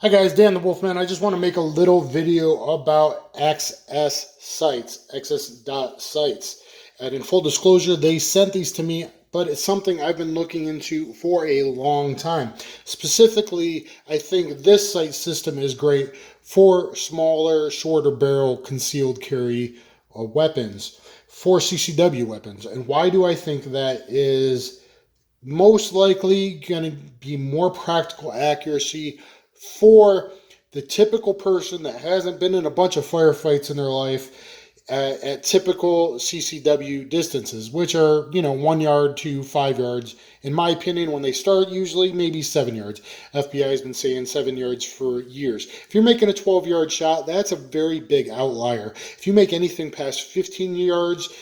Hi guys, Dan the Wolfman. I just want to make a little video about XS sites, XS.sites. And in full disclosure, they sent these to me, but it's something I've been looking into for a long time. Specifically, I think this sight system is great for smaller, shorter barrel concealed carry weapons, for CCW weapons. And why do I think that is most likely going to be more practical accuracy for the typical person that hasn't been in a bunch of firefights in their life at typical CCW distances, which are, 1 yard to 5 yards. In my opinion, when they start, usually maybe 7 yards. FBI has been saying 7 yards for years. If you're making a 12-yard shot, that's a very big outlier. If you make anything past 15 yards,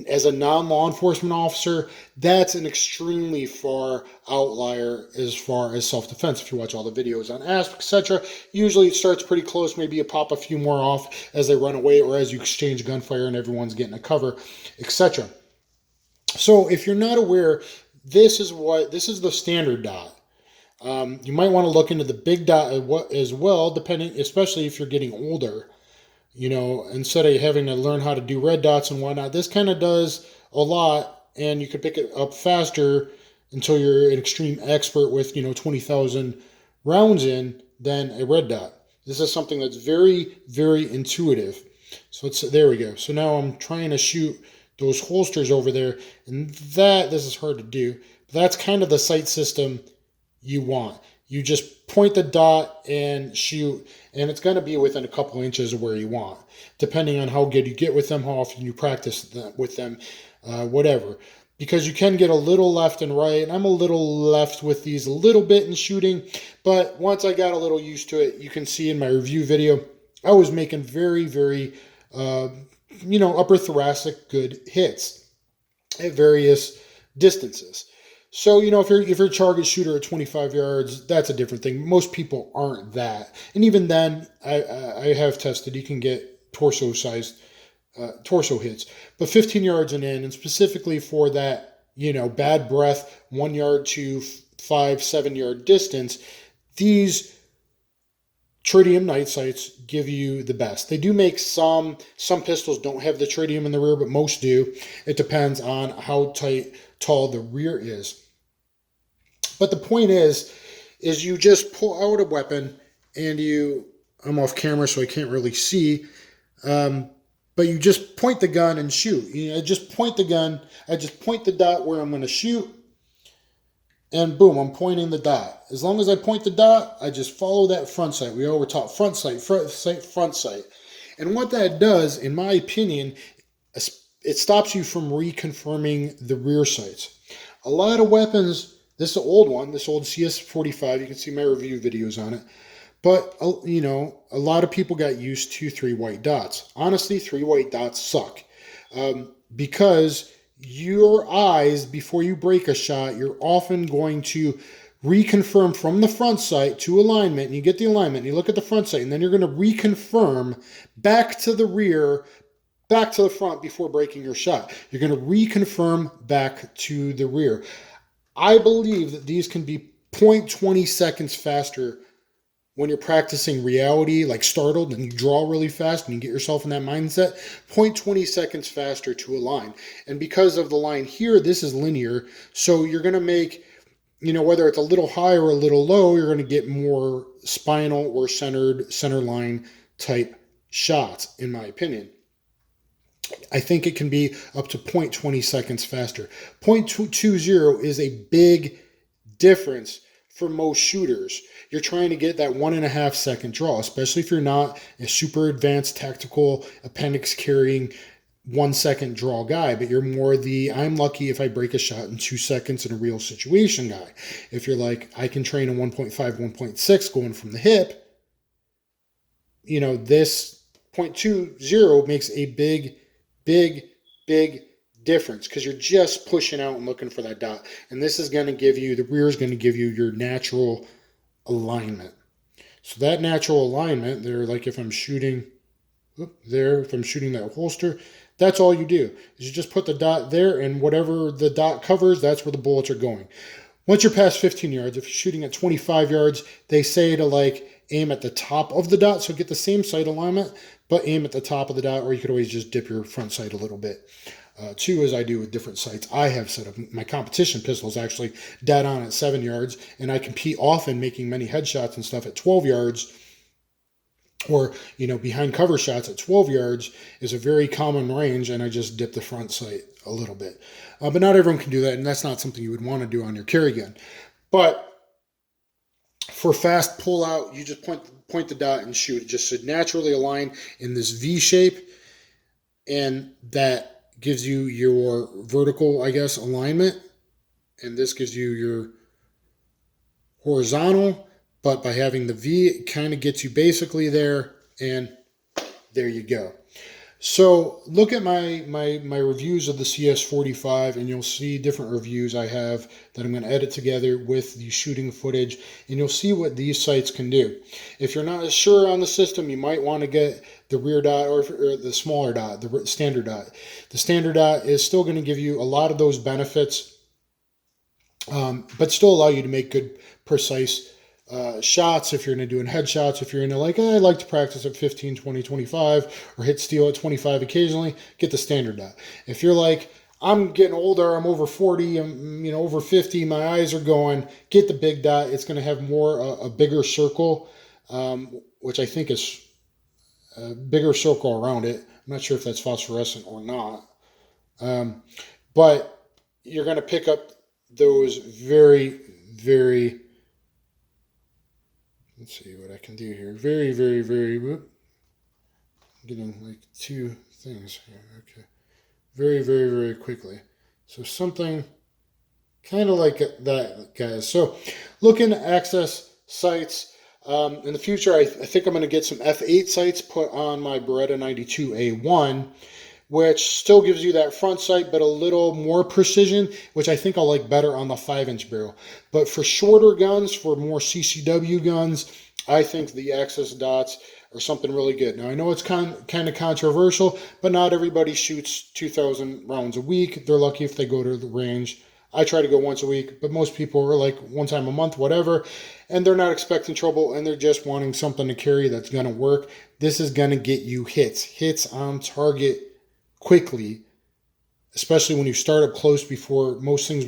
as a non-law enforcement officer, that's an extremely far outlier as far as self-defense. If you watch all the videos on Hespect, etc., usually it starts pretty close. Maybe you pop a few more off as they run away or as you exchange gunfire and everyone's getting a cover, etc. So if you're not aware, this is the standard dot. You might want to look into the big dot as well, depending, especially if you're getting older. Instead of having to learn how to do red dots and whatnot, this kind of does a lot, and you can pick it up faster until you're an extreme expert with, 20,000 rounds in than a red dot. This is something that's very, very intuitive. So there we go. So now I'm trying to shoot those holsters over there, and this is hard to do. But that's kind of the sight system you want. You just point the dot and shoot, and it's going to be within a couple inches of where you want, depending on how good you get with them, how often you practice with them, whatever. Because you can get a little left and right, and I'm a little left with these a little bit in shooting, but once I got a little used to it, you can see in my review video, I was making very, very, upper thoracic good hits at various distances. So, if you're a target shooter at 25 yards, that's a different thing. Most people aren't that. And even then, I have tested, you can get torso-sized torso hits. But 15 yards and in, and specifically for that, bad breath, 1 yard to 5-7 yard distance, these tritium night sights give you the best. They do make some pistols don't have the tritium in the rear, but most do. It depends on how tall the rear is. But the point is you just pull out a weapon and I'm off camera so I can't really see, but you just point the gun and shoot. I just point the gun, I just point the dot where I'm going to shoot, and boom, I'm pointing the dot. As long as I point the dot, I just follow that front sight. We were taught front sight. And what that does, in my opinion, it stops you from reconfirming the rear sights. A lot of weapons, this is an old one, this old CS45, you can see my review videos on it. But, a lot of people got used to 3 white dots. Honestly, 3 white dots suck. Because your eyes, before you break a shot, you're often going to reconfirm from the front sight to alignment, and you get the alignment, and you look at the front sight, and then you're going to reconfirm back to the rear, back to the front before breaking your shot. You're going to reconfirm back to the rear. I believe that these can be 0.20 seconds faster when you're practicing reality, like startled, and you draw really fast and you get yourself in that mindset. 0.20 seconds faster to align. And because of the line here, this is linear, so you're going to make, whether it's a little high or a little low, you're going to get more spinal or center line type shots, in my opinion. I think it can be up to 0.20 seconds faster. 0.20 is a big difference for most shooters. You're trying to get that 1.5 second draw, especially if you're not a super advanced tactical appendix carrying 1 second draw guy, but you're more I'm lucky if I break a shot in 2 seconds in a real situation guy. If you're like, I can train a 1.5, 1.6 going from the hip, this 0.20 makes a big difference because you're just pushing out and looking for that dot. And this is going to give you, the rear is going to give you your natural alignment. So that natural alignment there, like if I'm shooting if I'm shooting that holster, that's all you do is you just put the dot there, and whatever the dot covers, that's where the bullets are going. Once you're past 15 yards, if you're shooting at 25 yards, they say to like aim at the top of the dot. So get the same sight alignment, but aim at the top of the dot, or you could always just dip your front sight a little bit. Too, as I do with different sights I have set up. My competition pistol is actually dead on at 7 yards, and I compete often making many headshots and stuff at 12 yards, or, you know, behind cover shots at 12 yards is a very common range, and I just dip the front sight a little bit. But not everyone can do that, and that's not something you would want to do on your carry gun. But for fast pull out, you just point the dot and shoot. It just should naturally align in this V shape, and that gives you your vertical, I guess, alignment, and this gives you your horizontal, but by having the V, it kind of gets you basically there, and there you go. So look at my reviews of the CS45, and you'll see different reviews I have that I'm going to edit together with the shooting footage, and you'll see what these sights can do. If you're not sure on the system, you might want to get the rear dot or the smaller dot, the standard dot. The standard dot is still going to give you a lot of those benefits, but still allow you to make good, precise shots if you're into doing headshots. If you're into like, I like to practice at 15, 20, 25, or hit steel at 25 occasionally, get the standard dot. If you're like, I'm getting older, I'm over 40, I'm over 50, my eyes are going, get the big dot. It's going to have more a bigger circle, which I think is a bigger circle around it. I'm not sure if that's phosphorescent or not, but you're going to pick up those very, very, let's see what I can do here. Very, very, very, whoop. I'm getting like two things here. Okay. Very, very, very quickly. So something kind of like that, guys. So looking at access sights. In the future, I think I'm going to get some F8 sights put on my Beretta 92A1, which still gives you that front sight, but a little more precision, which I think I'll like better on the 5-inch barrel. But for shorter guns, for more CCW guns, I think the access dots are something really good. Now, I know it's kind of controversial, but not everybody shoots 2,000 rounds a week. They're lucky if they go to the range. I try to go once a week, but most people are like one time a month, whatever, and they're not expecting trouble, and they're just wanting something to carry that's going to work. This is going to get you hits on target quickly, especially when you start up close. Before, most things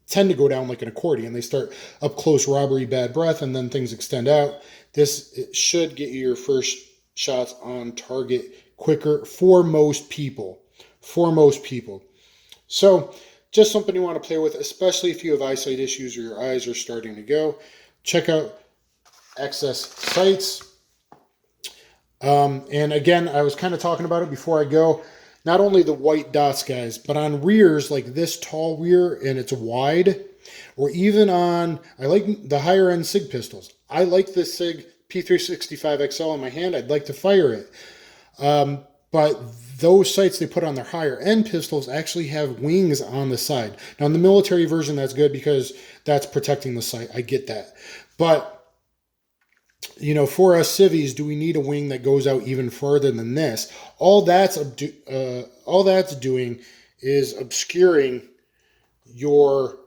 tend to go down like an accordion. They start up close, robbery, bad breath, and then things extend out. It should get you your first shots on target quicker for most people. So just something you want to play with, especially if you have eyesight issues or your eyes are starting to go. Check out XS sights. And again, I was kind of talking about it before I go. Not only the white dots, guys, but on rears like this tall rear and it's wide, or even on, I like the higher end SIG pistols. I like this SIG P365 XL in my hand. I'd like to fire it. But those sights they put on their higher end pistols actually have wings on the side. Now in the military version, that's good because that's protecting the sight. I get that. But for us civvies, do we need a wing that goes out even further than this? All that's doing is obscuring if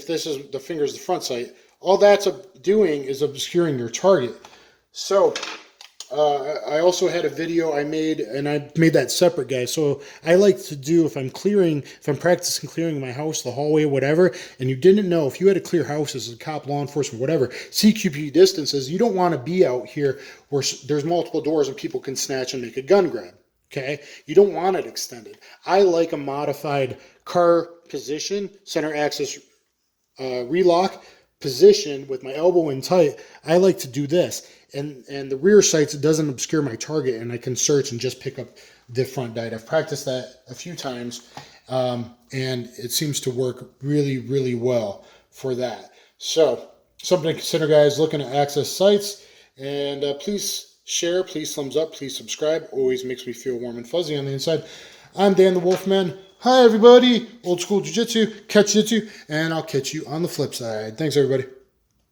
this is the finger's the front sight, all that's doing is obscuring your target. So I also had a video I made, and I made that separate, guys. So I like to do, if I'm practicing clearing my house, the hallway, whatever, and you didn't know, if you had to clear houses as a cop, law enforcement, whatever, CQP distances, you don't want to be out here where there's multiple doors and people can snatch and make a gun grab, okay? You don't want it extended. I like a modified car position, center axis relock position with my elbow in tight. I like to do this. And the rear sights, it doesn't obscure my target, and I can search and just pick up the front dot. I've practiced that a few times, and it seems to work really, really well for that. So something to consider, guys, looking at access sights. And please share, please thumbs up, please subscribe. Always makes me feel warm and fuzzy on the inside. I'm Dan the Wolfman. Hi, everybody. Old school jiu-jitsu, catch-jitsu, and I'll catch you on the flip side. Thanks, everybody.